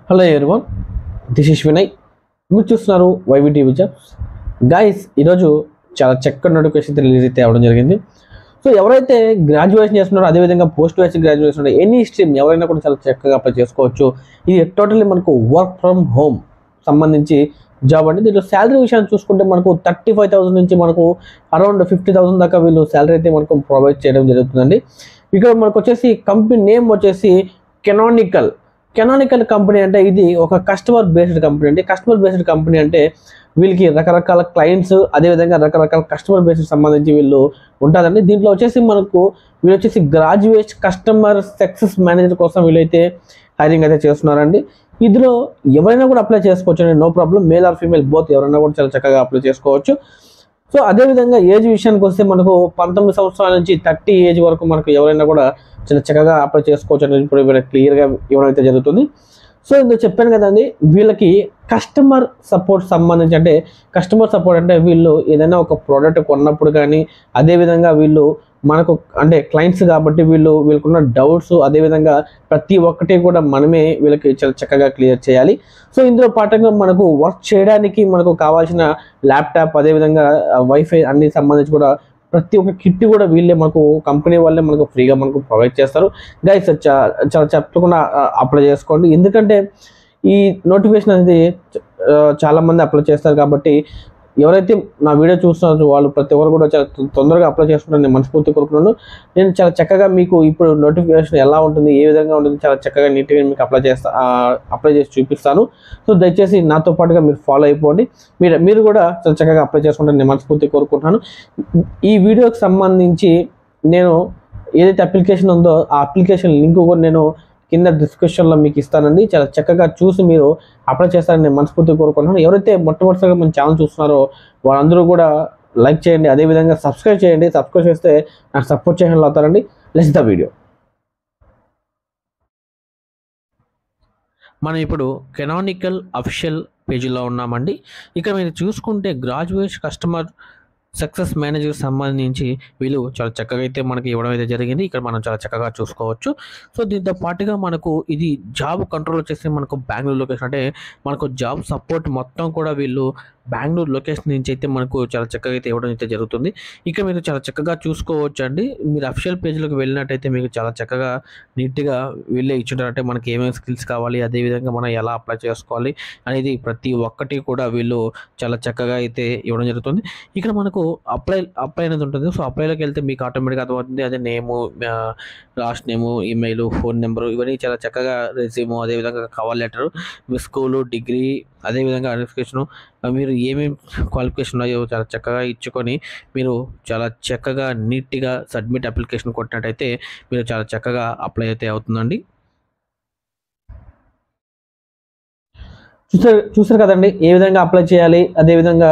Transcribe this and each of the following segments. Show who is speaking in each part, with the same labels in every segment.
Speaker 1: Hello everyone, this is Vinay. మీరు చూస్తున్నారు YV TV jobs. Guys, ఈరోజు చాలా చక్కటి నోటిఫికేషన్ రిలీజ్ అయితే అవ్వడం జరిగింది. సో ఎవరైతే గ్రాడ్యుయేషన్ చేస్తున్నారో, అదేవిధంగా post graduation graduation any stream ఎవరైనా కూడా చాలా చక్కగా అప్లై చేసుకోవచ్చు. ఇది టోటల్లీ మనకు వర్క్ ఫ్రమ్ హోమ్ సంబంధించి జాబ్ అండి. దీంట్లో శాలరీ విషయాన్ని చూసుకుంటే మనకు 35,000 నుంచి మనకు అరౌండ్ 50,000 దాకా వీళ్ళు శాలరీ అయితే మనకు ప్రొవైడ్ చేయడం జరుగుతుందండి. ఇక్కడ మనకు వచ్చేసి కంపెనీ నేమ్ వచ్చేసి కెనానికల్ కంపెనీ. అంటే ఇది ఒక కస్టమర్ బేస్డ్ కంపెనీ అండి. కస్టమర్ బేస్డ్ కంపెనీ అంటే వీళ్ళకి రకరకాల క్లయింట్స్, అదేవిధంగా రకరకాల కస్టమర్ బేస్డ్ సంబంధించి వీళ్ళు ఉంటుందండి. దీంట్లో వచ్చేసి వీళ్ళు వచ్చేసి గ్రాడ్యుయేట్ కస్టమర్ సక్సెస్ మేనేజర్ కోసం వీళ్ళైతే హైరింగ్ అయితే చేస్తున్నారండి. ఇందులో ఎవరైనా కూడా అప్లై చేసుకోవచ్చు అండి, no problem. Male or female both ఎవరైనా కూడా చాలా చక్కగా అప్లై చేసుకోవచ్చు. సో అదేవిధంగా ఏజ్ విషయానికి వస్తే మనకు 19 సంవత్సరాల నుంచి 30 ఏజ్ వరకు మనకు ఎవరైనా కూడా చాలా చక్కగా అప్లై చేసుకోవచ్చు అనేది ఇప్పుడు క్లియర్గా ఇవ్వడం అయితే జరుగుతుంది. సో ఇందులో చెప్పాను కదండి, వీళ్ళకి కస్టమర్ సపోర్ట్ సంబంధించి, అంటే కస్టమర్ సపోర్ట్ అంటే వీళ్ళు ఏదైనా ఒక ప్రోడక్ట్ కొన్నప్పుడు కానీ, అదేవిధంగా వీళ్ళు మనకు అంటే క్లయింట్స్ కాబట్టి వీళ్ళకున్న డౌట్స్, అదేవిధంగా ప్రతి ఒక్కటి కూడా మనమే వీళ్ళకి చాలా చక్కగా క్లియర్ చేయాలి. సో ఇందులో పాటుగా మనకు వర్క్ చేయడానికి మనకు కావాల్సిన ల్యాప్టాప్, అదేవిధంగా వైఫై అన్ని సంబంధించి కూడా ప్రతి ఒక్క కిట్ కూడా వీళ్ళే మనకు కంపెనీ వాళ్ళే మనకు ఫ్రీగా మనకు ప్రొవైడ్ చేస్తారు. గైస్, చాలా చెప్పకుండా అప్లై చేసుకోండి. ఎందుకంటే ఈ నోటిఫికేషన్ అనేది చాలామంది అప్లై చేస్తారు కాబట్టి ఎవరైతే నా వీడియో చూస్తున్నారో వాళ్ళు ప్రతి ఒక్కరు కూడా చాలా తొందరగా అప్లై చేసుకుంటారని నేను మనస్ఫూర్తి కోరుకున్నాను. నేను చాలా చక్కగా మీకు ఇప్పుడు నోటిఫికేషన్ ఎలా ఉంటుంది, ఏ విధంగా ఉంటుంది, చాలా చక్కగా నీట్గా మీకు అప్లై చేసి చూపిస్తాను. సో దయచేసి నాతో పాటుగా మీరు ఫాలో అయిపోండి. మీరు కూడా చాలా చక్కగా అప్లై చేసుకుంటారని నేను మనస్ఫూర్తి కోరుకుంటున్నాను. ఈ వీడియోకి సంబంధించి నేను ఏదైతే అప్లికేషన్ ఉందో ఆ అప్లికేషన్ లింక్ కూడా నేను కింద డిస్క్రిప్షన్లో మీకు ఇస్తానండి. చాలా చక్కగా చూసి మీరు అప్లై చేస్తారని నేను మనస్ఫూర్తిగా కోరుకుంటున్నాను. ఎవరైతే మొట్టమొదటిసారిగా మన ఛానల్ చూస్తున్నారో వాళ్ళందరూ కూడా లైక్ చేయండి, అదేవిధంగా సబ్స్క్రైబ్ చేయండి. సబ్స్క్రైబ్ చేస్తే నాకు సపోర్ట్ చేయడం అవుతారండి. Let's the video. మనం ఇప్పుడు కెనానికల్ అఫీషియల్ పేజీలో ఉన్నామండి. ఇక్కడ మీరు చూసుకుంటే గ్రాడ్యుయేట్ కస్టమర్ సక్సెస్ మేనేజర్ సంబంధించి వీళ్ళు చాలా చక్కగా అయితే మనకి ఇవ్వడం అయితే జరిగింది. ఇక్కడ మనం చాలా చక్కగా చూసుకోవచ్చు. సో దీంతో పాటుగా మనకు ఇది జాబ్ కంట్రోల్ వచ్చేసి మనకు బెంగళూరు లొకేషన్, అంటే మనకు జాబ్ సపోర్ట్ మొత్తం కూడా వీళ్ళు బెంగళూరు లొకేషన్ నుంచి అయితే మనకు చాలా చక్కగా అయితే ఇవ్వడం అయితే జరుగుతుంది. ఇక్కడ మీరు చాలా చక్కగా చూసుకోవచ్చు అండి. మీరు అఫీషియల్ పేజ్లోకి వెళ్ళినట్టయితే మీకు చాలా చక్కగా నీట్గా వీళ్ళే ఇచ్చుంటారంటే మనకి ఏమేమి స్కిల్స్ కావాలి, అదేవిధంగా మనం ఎలా అప్లై చేసుకోవాలి అనేది ప్రతి ఒక్కటి కూడా వీళ్ళు చాలా చక్కగా అయితే ఇవ్వడం జరుగుతుంది. ఇక్కడ మనకు అప్లై అనేది ఉంటుంది. సో అప్లైలోకి వెళ్తే మీకు ఆటోమేటిక్గా అర్థమవుతుంది. అదే name, last name, email, phone number ఇవన్నీ చాలా చక్కగా, రెజ్యూము, అదేవిధంగా కవర్ లెటరు, మీ స్కూలు, డిగ్రీ, అదేవిధంగా నోటిఫికేషను, మీరు ఏమేమి క్వాలిఫికేషన్ ఉన్నాయో చాలా చక్కగా ఇచ్చుకొని మీరు చాలా చక్కగా నీట్గా సబ్మిట్ అప్లికేషన్ కొట్టినట్టయితే మీరు చాలా చక్కగా అప్లై అయితే అవుతుందండి. చూసారు కదండి ఏ విధంగా అప్లై చేయాలి, అదేవిధంగా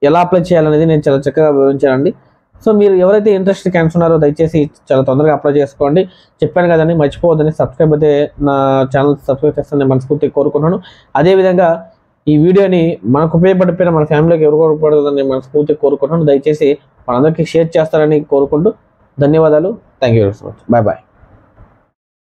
Speaker 1: ఎలా అప్లై చేయాలనేది నేను చాలా చక్కగా వివరించానండి. సో మీరు ఎవరైతే ఇంట్రెస్ట్ క్యాన్స్ ఉన్నారో దయచేసి చాలా తొందరగా అప్లై చేసుకోండి. చెప్పాను కదండి, మర్చిపోవద్దని. సబ్స్క్రైబ్ అయితే నా ఛానల్ సబ్స్క్రైబ్ చేస్తానని మనస్ఫూర్తిగా కోరుకుంటున్నాను. అదేవిధంగా ఈ వీడియోని మనకు ఉపయోగపడిపోయిన మన ఫ్యామిలీకి ఎవరు ఉపయోగపడుతుందని మనస్ఫూర్తిగా కోరుకుంటున్నాను. దయచేసి మనందరికీ షేర్ చేస్తారని కోరుకుంటూ ధన్యవాదాలు. Thank you very much. Bye bye.